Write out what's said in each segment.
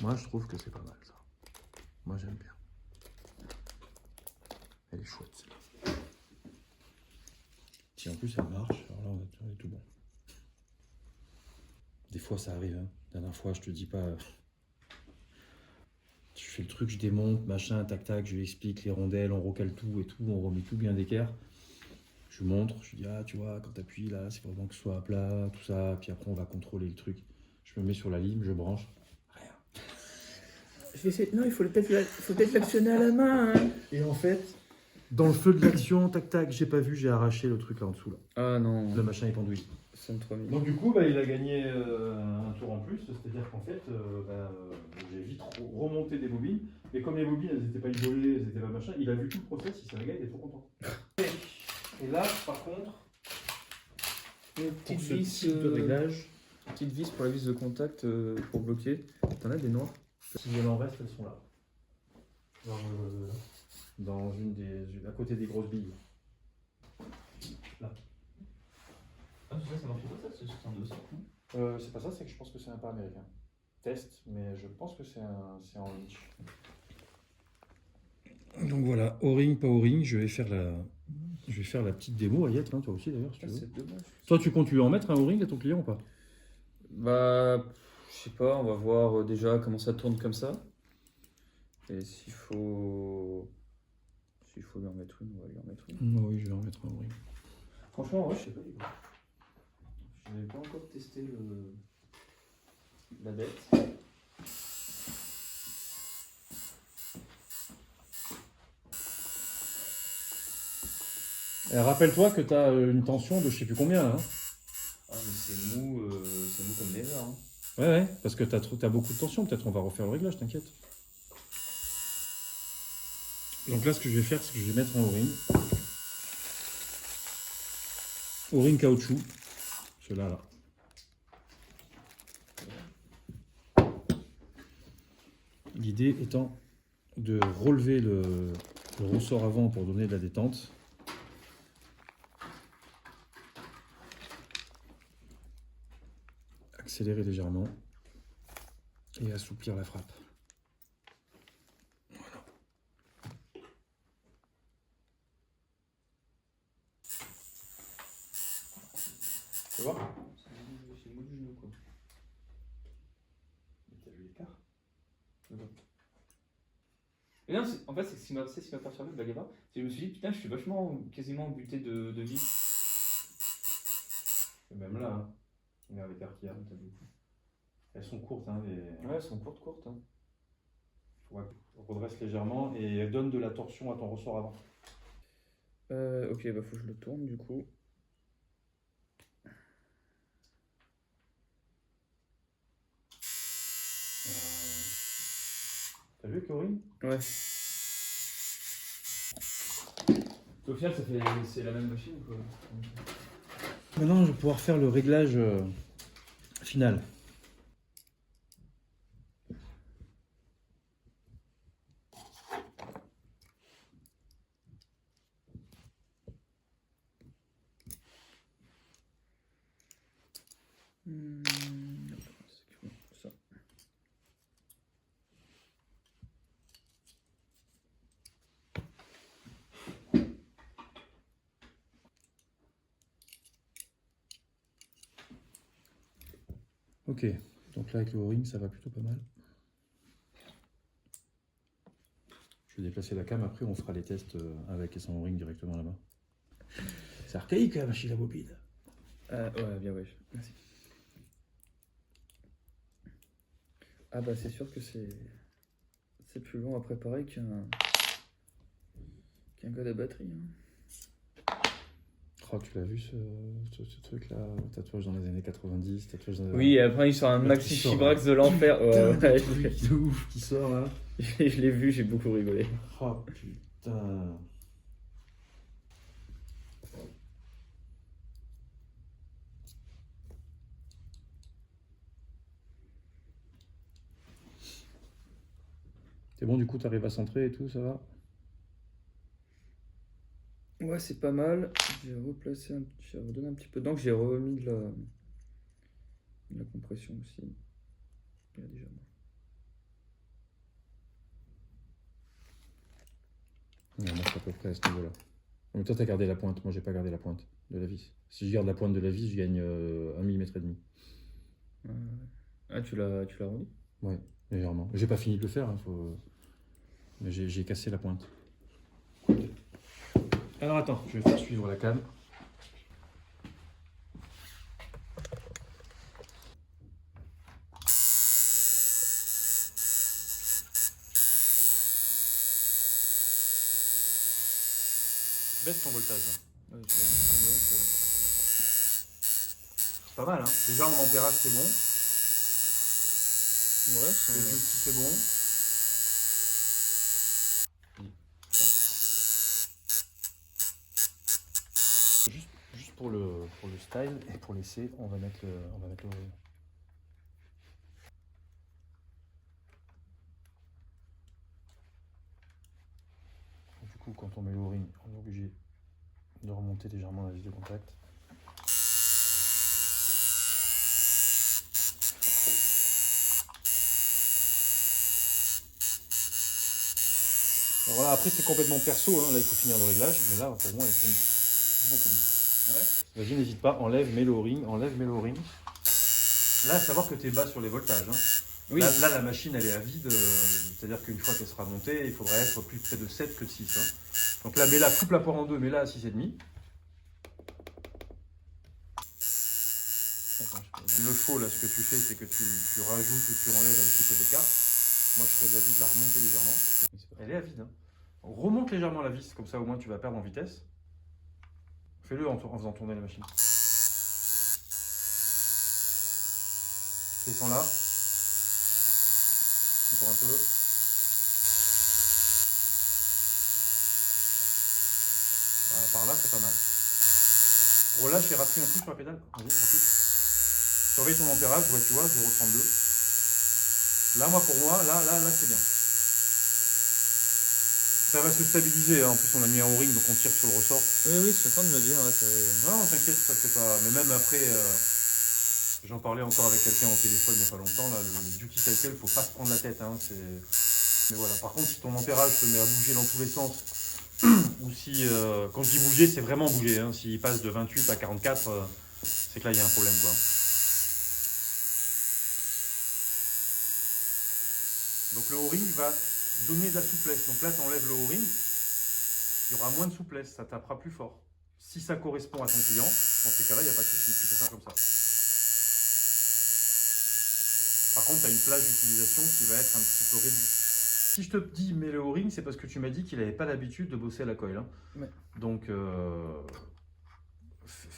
Moi, je trouve que c'est pas mal, ça. Moi, j'aime bien. Elle est chouette, celle-là. Si en plus, elle marche, alors là, on est tout bon. Des fois, ça arrive. Hein. La dernière fois, je te dis pas... Je fais le truc, je démonte, machin, tac, tac, je lui explique les rondelles, on recale tout et tout, on remet tout bien d'équerre. Je lui montre, je lui dis, ah, tu vois, quand t'appuies là, c'est vraiment que ce soit à plat, tout ça. Puis après, on va contrôler le truc. Je me mets sur la lime, je branche. Rien. Non, il faut peut-être l'actionner à la main. Hein. Et en fait, dans le feu de l'action, tac, tac, j'ai pas vu, j'ai arraché le truc là en dessous. Là. Ah non. Le machin est pendouillé. Ça me 3000. Donc du coup, bah, il a gagné un tour en plus. C'est-à-dire qu'en fait, j'ai vite remonté des bobines. Mais comme les bobines, elles n'étaient pas isolées, elles n'étaient pas machin, il a vu tout le process, il s'est régalé, il est trop content. Et là, par contre, Une petite pour ce vis type de réglage, petite vis pour la vis de contact pour bloquer. T'en as des noirs? si il en reste, elles sont là. Dans à côté des grosses billes. Là. Ah, ça marche pas, ça, c'est un dossier. C'est pas ça, c'est que je pense que c'est un pas américain. Test, mais je pense que c'est en Lynch. Donc voilà, O-ring, pas O-ring, je vais faire la petite démo, Ayette, hein, toi aussi d'ailleurs, si tu veux. C'est dommage. Toi, tu comptes lui en mettre un O-ring à ton client ou pas? Bah, je sais pas, on va voir déjà comment ça tourne comme ça. Et s'il faut lui en mettre une, on va lui en mettre une. Oui, je vais en mettre un O-ring. Franchement, ouais, je sais pas. Je n'avais pas encore testé la bête. Rappelle-toi que tu as une tension de je sais plus combien. Hein. Ah, mais c'est mou comme never. Hein. Ouais, parce que tu as beaucoup de tension. Peut-être on va refaire le réglage, t'inquiète. Donc là, ce que je vais faire, c'est que je vais mettre un O-ring. O-ring caoutchouc. Celui-là, là. L'idée étant de relever le ressort avant pour donner de la détente. Accélérer légèrement et assouplir la frappe. Voilà. Tu vois? C'est mou du genou, quoi. T'as vu l'écart? Et non, en fait, c'est ce qui m'a perturbé, blague à part. C'est que je me suis dit, putain, je suis vachement quasiment buté de vis. Et même là, hein. Regarde l'écart qu'il y a. Elles sont courtes, hein, Ouais, elles sont courtes. Hein. Ouais, redresse légèrement et donne de la torsion à ton ressort avant. Ok, bah faut que je le tourne du coup. T'as vu, Corinne? Ouais. Au final, c'est la même machine quoi. Maintenant, je vais pouvoir faire le réglage final. Ça. Ok, donc là avec le O-ring, ça va plutôt pas mal. Je vais déplacer la cam, après on fera les tests avec et sans O-ring directement là-bas. C'est archaïque la machine à bobine. Ouais, bien ouais. Merci. Ah bah c'est sûr que c'est plus long à préparer qu'un code à batterie. Hein. Oh, tu l'as vu ce truc là, tatouage dans les années 90, tatouage dans Oui, après il sort un maxi Chibrax de l'enfer. Ouais, de ouf qui sort là. Je l'ai vu, j'ai beaucoup rigolé. Oh putain. C'est bon, du coup, t'arrives à centrer et tout, ça va? Ouais, c'est pas mal. J'ai redonné un petit peu d'encre, j'ai remis de la compression aussi. Il y a déjà bon. Ouais, moi, c'est à peu près à ce niveau-là. Mais toi, t'as gardé la pointe. Moi, j'ai pas gardé la pointe de la vis. Si je garde la pointe de la vis, je gagne 1,5 mm. Ouais. Ah, tu l'as arrondi? Ouais, légèrement. J'ai pas fini de le faire, hein, mais j'ai cassé la pointe. Alors attends, je vais faire suivre la canne. Baisse ton voltage. Là. Ouais, ça doit être, C'est pas mal, hein. Déjà en ampérage c'est bon. ouais, Les yeux aussi c'est bon. Juste pour le style et pour l'essai, on va mettre le. Du coup, quand on met le O-ring, on est obligé de remonter légèrement la vis de contact. Alors voilà, après c'est complètement perso, hein. Là il faut finir le réglage, mais là pour moi il prend beaucoup mieux. Ouais. Vas-y, n'hésite pas, enlève, mets le O-ring, Là, à savoir que tu es bas sur les voltages. Hein. Oui. Là, la machine, elle est à vide. C'est-à-dire qu'une fois qu'elle sera montée, il faudrait être plus près de 7 que de 6. Hein. Donc là, mets-la, coupe la poire en deux, mets-la à 6,5. Le faux, là, ce que tu fais, c'est que tu rajoutes ou tu enlèves un petit peu d'écart. Moi, je serais d'avis de la remonter légèrement. Elle est à vide. Hein. Remonte légèrement la vis, comme ça, au moins, tu vas perdre en vitesse. Fais-le en faisant tourner la machine. Descends là. Encore un peu. Voilà, par là, c'est pas mal. Relâche et rappuie un coup sur la pédale. Vas-y, rappuie. Surveille ton ampérage, tu vois, 0,32. Là, moi, pour moi, là, c'est bien. Ça va se stabiliser. Hein. En plus, on a mis un O-ring, donc on tire sur le ressort. Oui, c'est le temps de me dire. Non, t'inquiète, ça c'est pas. Mais même après, j'en parlais encore avec quelqu'un au téléphone il n'y a pas longtemps. Là, le duty cycle, faut pas se prendre la tête. Hein. Mais voilà. Par contre, si ton ampérage se met à bouger dans tous les sens, ou si, quand je dis bouger, c'est vraiment bouger. Hein. S'il passe de 28 à 44, c'est que là, il y a un problème, quoi. Donc le O-ring va donner de la souplesse. Donc là, tu enlèves le O-ring, il y aura moins de souplesse, ça tapera plus fort. Si ça correspond à ton client, dans ces cas-là, il n'y a pas de souci, tu peux faire comme ça. Par contre, tu as une plage d'utilisation qui va être un petit peu réduite. Si je te dis mets le O-ring, c'est parce que tu m'as dit qu'il n'avait pas l'habitude de bosser à la coil. Hein. Ouais. Donc, de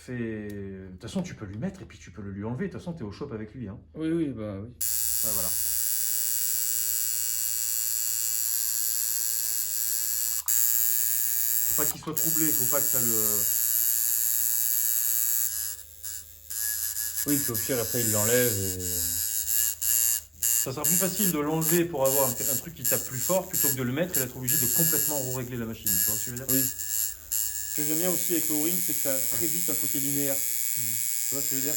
toute façon, tu peux lui mettre et puis tu peux le lui enlever. De toute façon, tu es au shop avec lui. Hein. Oui, bah oui. Ouais, voilà. Faut pas qu'il soit troublé, faut pas que ça le... Oui, puis au pire, après, il l'enlève et... Ça sera plus facile de l'enlever pour avoir un truc qui tape plus fort plutôt que de le mettre et d'être obligé de complètement régler la machine. Tu vois ce que je veux dire? Oui. Ce que j'aime bien aussi avec le O-ring, c'est que ça a très vite un côté linéaire. Tu vois ce que je veux dire?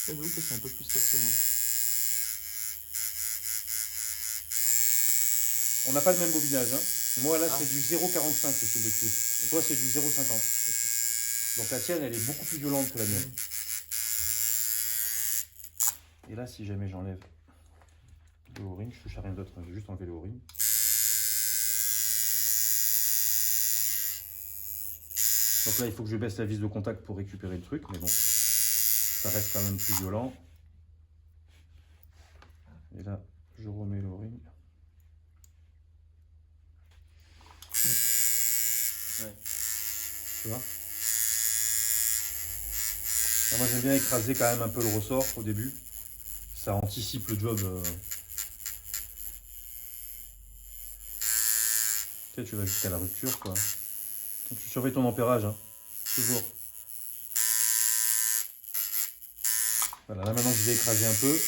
J'avoue que c'est un peu plus stable que moi. On n'a pas le même bobinage. Hein. Moi là, c'est du 0,45 le fil de cuivre. Et toi, c'est du 0,50. Donc la tienne, elle est beaucoup plus violente que la mienne. Et là, si jamais j'enlève le O-ring, je touche à rien d'autre, j'ai juste enlevé le O-ring. Donc là, il faut que je baisse la vis de contact pour récupérer le truc, mais bon, ça reste quand même plus violent. Et là, je remets le O-ring. Ouais. Tu vois? Alors moi, j'aime bien écraser quand même un peu le ressort au début. Ça anticipe le job. Tu vas jusqu'à la rupture, quoi. Donc tu surveilles ton ampérage, hein. Toujours. Voilà, là maintenant que je vais écraser un peu.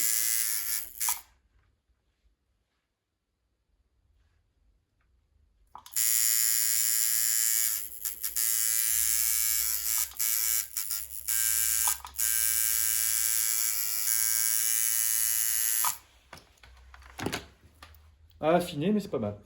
À affiner, mais c'est pas mal.